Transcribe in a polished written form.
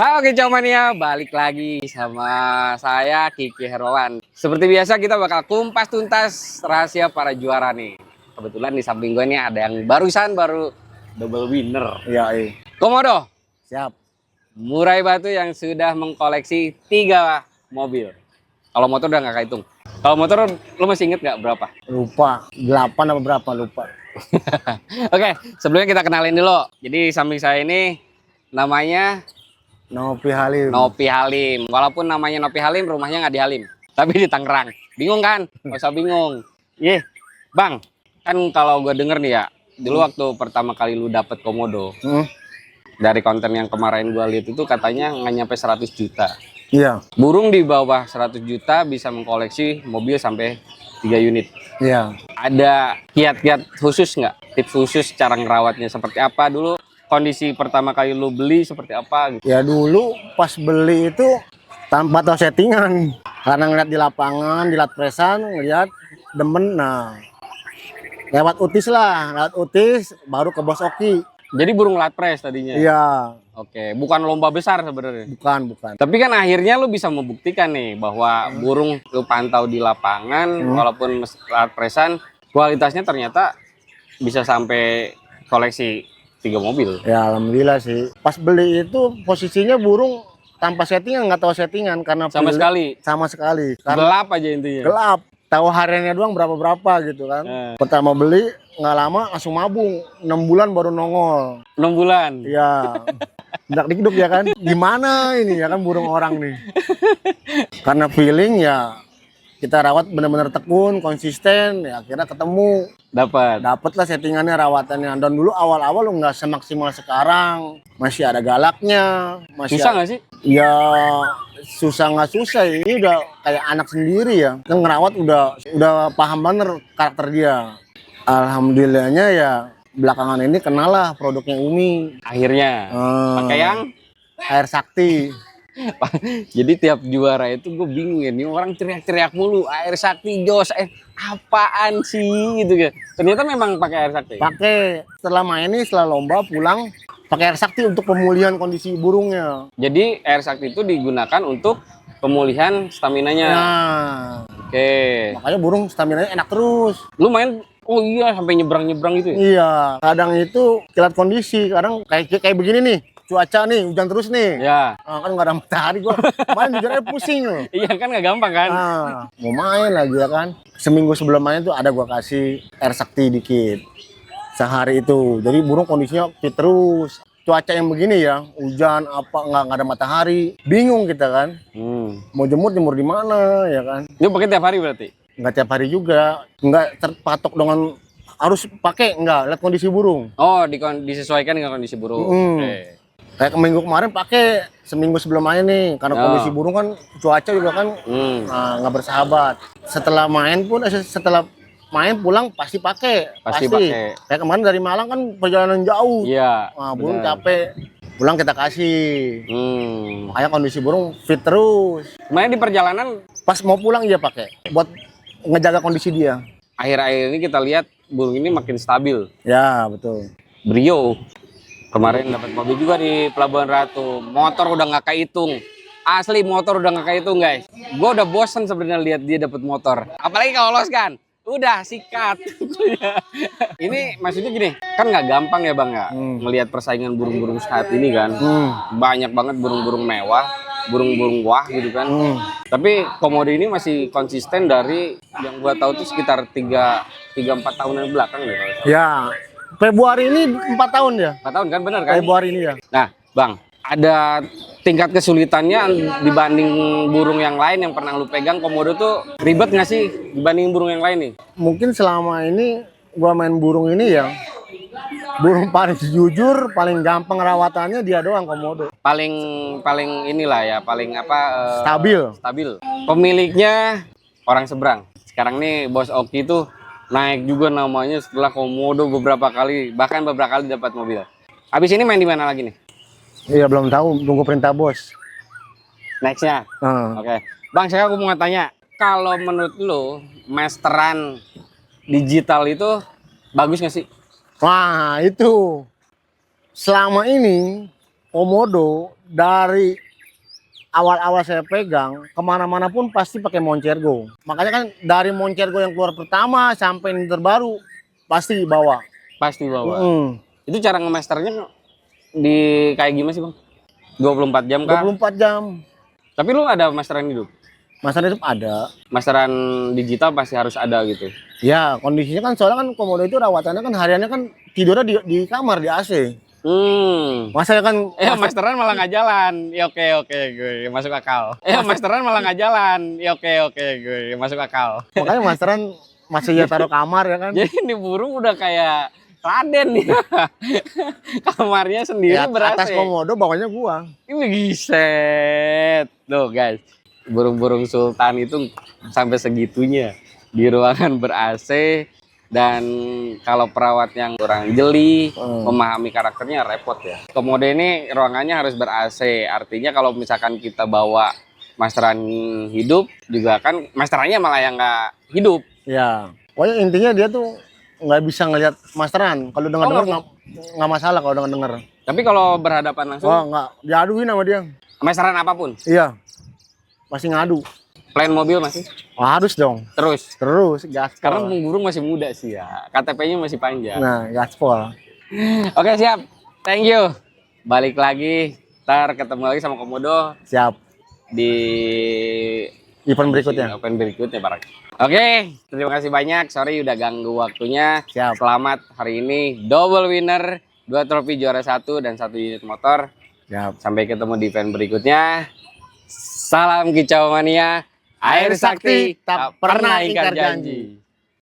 Halo Kicau Mania, balik lagi sama saya Kiki Hermawan. Seperti biasa kita bakal kumpas tuntas rahasia para juara nih. Kebetulan di samping gue nih ada yang baru double winner. Iya. Komodo Siap. Murai Batu yang sudah mengkoleksi 3 mobil. Kalau motor udah nggak kehitung. Kalau motor lo masih inget nggak berapa? Lupa. 8 apa berapa lupa. Oke, sebelumnya kita kenalin dulu. Jadi samping saya ini namanya Nopi Halim. Nopi Halim. Walaupun namanya Nopi Halim, rumahnya nggak di Halim, tapi di Tangerang. Bingung kan? Nggak usah bingung. Bang. Kan kalau gue denger nih ya, dulu waktu pertama kali lu dapet komodo, dari konten yang kemarin gue lihat itu katanya nggak nyampe 100 juta. Iya. Burung di bawah 100 juta bisa mengkoleksi mobil sampai 3 unit. Iya. Ada kiat-kiat khusus nggak? Tips khusus cara ngerawatnya seperti apa dulu? Kondisi pertama kali lu beli seperti apa gitu? Ya dulu pas beli itu tanpa tahu settingan. Karena ngeliat di lapangan, di latpresan, ngeliat demen. Nah, lewat Utis baru ke Bos Oki. Jadi burung latpres tadinya? Iya. Oke, bukan lomba besar sebenarnya? Bukan. Tapi kan akhirnya lu bisa membuktikan nih bahwa burung lu pantau di lapangan, walaupun latpresan, kualitasnya ternyata bisa sampai koleksi 3 mobil. Ya alhamdulillah sih. Pas beli itu posisinya burung tanpa settingan, nggak tahu settingan karena Sama sekali. Karena gelap aja intinya. gelap. Tahu hariannya doang berapa gitu kan. Pertama beli nggak lama langsung mabung. 6 bulan baru nongol. 6 bulan? Iya. Dak dikduk ya kan. Gimana ini ya kan burung orang nih. Karena feeling ya kita rawat benar-benar tekun, konsisten, ya akhirnya ketemu. Dapat lah settingannya, rawatannya. Dan dulu awal-awal lu nggak semaksimal sekarang. Masih ada galaknya. Susah nggak sih? Ya susah nggak susah, ini udah kayak anak sendiri ya. Kan ngerawat udah paham bener karakter dia. Alhamdulillahnya ya belakangan ini kenal lah produknya Umi. Akhirnya pakai yang air sakti. Jadi tiap juara itu gue bingung ya, nih orang teriak-teriak mulu air sakti jos, apaan sih gitu kan. Ternyata memang pakai air sakti. Pakai setelah main nih, setelah lomba pulang pakai air sakti untuk pemulihan kondisi burungnya. Jadi air sakti itu digunakan untuk pemulihan staminanya. Nah, oke. Makanya burung staminanya enak terus. Lu main, oh iya sampai nyebrang-nyebrang gitu ya? Iya, kadang itu kilat kondisi, kadang kayak begini nih. Cuaca nih, hujan terus nih. Ya. Nah, kan nggak ada matahari gua. Main hujannya pusing loh. Iya kan nggak gampang kan? Nah, mau main lagi ya kan. Seminggu sebelum main tuh ada gua kasih air sakti dikit. Sehari itu. Jadi burung kondisinya fit terus. Cuaca yang begini ya, hujan apa nggak ada matahari. Bingung kita kan. Mau jemur di mana ya kan. Itu pakai tiap hari berarti? Nggak tiap hari juga. Nggak terpatok dengan harus pakai, nggak, lihat kondisi burung. Oh, disesuaikan dengan kondisi burung. Oke. Kayak minggu kemarin pakai seminggu sebelum main nih, karena kondisi burung kan cuaca juga kan nggak bersahabat. Setelah main pulang pasti pakai. Kayak kemarin dari Malang kan perjalanan jauh. Iya. Nah, burung capek, pulang kita kasih. Makanya kondisi burung fit terus. Kemarin di perjalanan pas mau pulang dia pakai buat ngejaga kondisi dia. Akhir-akhir ini kita lihat burung ini makin stabil. Ya betul. Brio kemarin dapat mobil juga di Pelabuhan Ratu. Motor udah nggak kehitung. Asli motor udah nggak kehitung guys. Gue udah bosen sebenarnya lihat dia dapat motor. Apalagi kalau los kan. Udah sikat. Ini maksudnya gini, kan nggak gampang ya bang ya melihat persaingan burung-burung saat ini kan. Banyak banget burung-burung mewah, burung-burung wah gitu kan. Tapi komodo ini masih konsisten dari yang gua tahu tuh sekitar 3-4 tahunan belakang gitu. Ya. Februari ini 4 tahun ya? 4 tahun kan, benar kan? Februari ini ya. Nah, Bang, ada tingkat kesulitannya dibanding burung yang lain yang pernah lu pegang. Komodo tuh ribet nggak sih dibanding burung yang lain nih? Mungkin selama ini gua main burung ini ya, burung paling jujur, paling gampang rawatannya dia doang, komodo. Paling inilah ya, paling stabil. Pemiliknya orang seberang. Sekarang nih Bos Oki tuh naik juga namanya setelah komodo beberapa kali dapat mobil. Habis ini main di mana lagi nih? Iya belum tahu, tunggu perintah bos. Nextnya. Oke. Bang, saya mau tanya, kalau menurut lo masteran digital itu bagus nggak sih? Wah itu selama ini Komodo dari awal-awal saya pegang kemana-mana pun pasti pakai Moncergo. Makanya kan dari Moncergo yang keluar pertama sampai yang terbaru pasti bawa. Pasti bawa. Mm. Itu cara ngemasternya di kayak gimana sih bang? 24 jam kah? 24 jam. Tapi lu ada masteran hidup? Masalah hidup ada. Masteran digital pasti harus ada gitu. Ya kondisinya kan soalnya kan Komodo itu rawatannya kan hariannya kan tidurnya di kamar di AC. Masa ya kan Masteran malah nggak jalan. Ya oke gue masuk akal. Masteran malah nggak jalan. Ya oke gue masuk akal. makanya masteran masih ya taruh kamar ya kan. Jadi ini burung udah kayak Raden nih. Kamarnya sendiri Ya, ber-AC. atas Komodo bawahnya gua. Ini giset. Tuh guys, burung-burung sultan itu sampai segitunya di ruangan ber-AC. Dan kalau perawat yang kurang jeli, memahami karakternya repot ya. Komodo ini ruangannya harus ber-AC. Artinya kalau misalkan kita bawa masteran hidup, juga kan masterannya malah yang nggak hidup. Ya, pokoknya intinya dia tuh nggak bisa ngelihat masteran. Kalau dengar-dengar nggak masalah kalau dengar-dengar. Tapi kalau berhadapan langsung, Oh nggak, diaduin sama dia. masteran apapun. Iya, masih ngadu. Plan mobil masih? Oh, harus dong. Terus, Gas. karena burung masih muda sih ya. KTP-nya masih panjang. Nah, gaspol. Oke siap, thank you. Balik lagi, ntar ketemu lagi sama Komodo Siap. di Event berikutnya. Event berikutnya barang. Oke, terima kasih banyak. Sorry udah ganggu waktunya. Siap. Selamat hari ini double winner, 2 trofi juara 1 dan 1 unit motor. Siap. Sampai ketemu di event berikutnya. Salam kicau mania. Air Sakti tak pernah ingkar janji.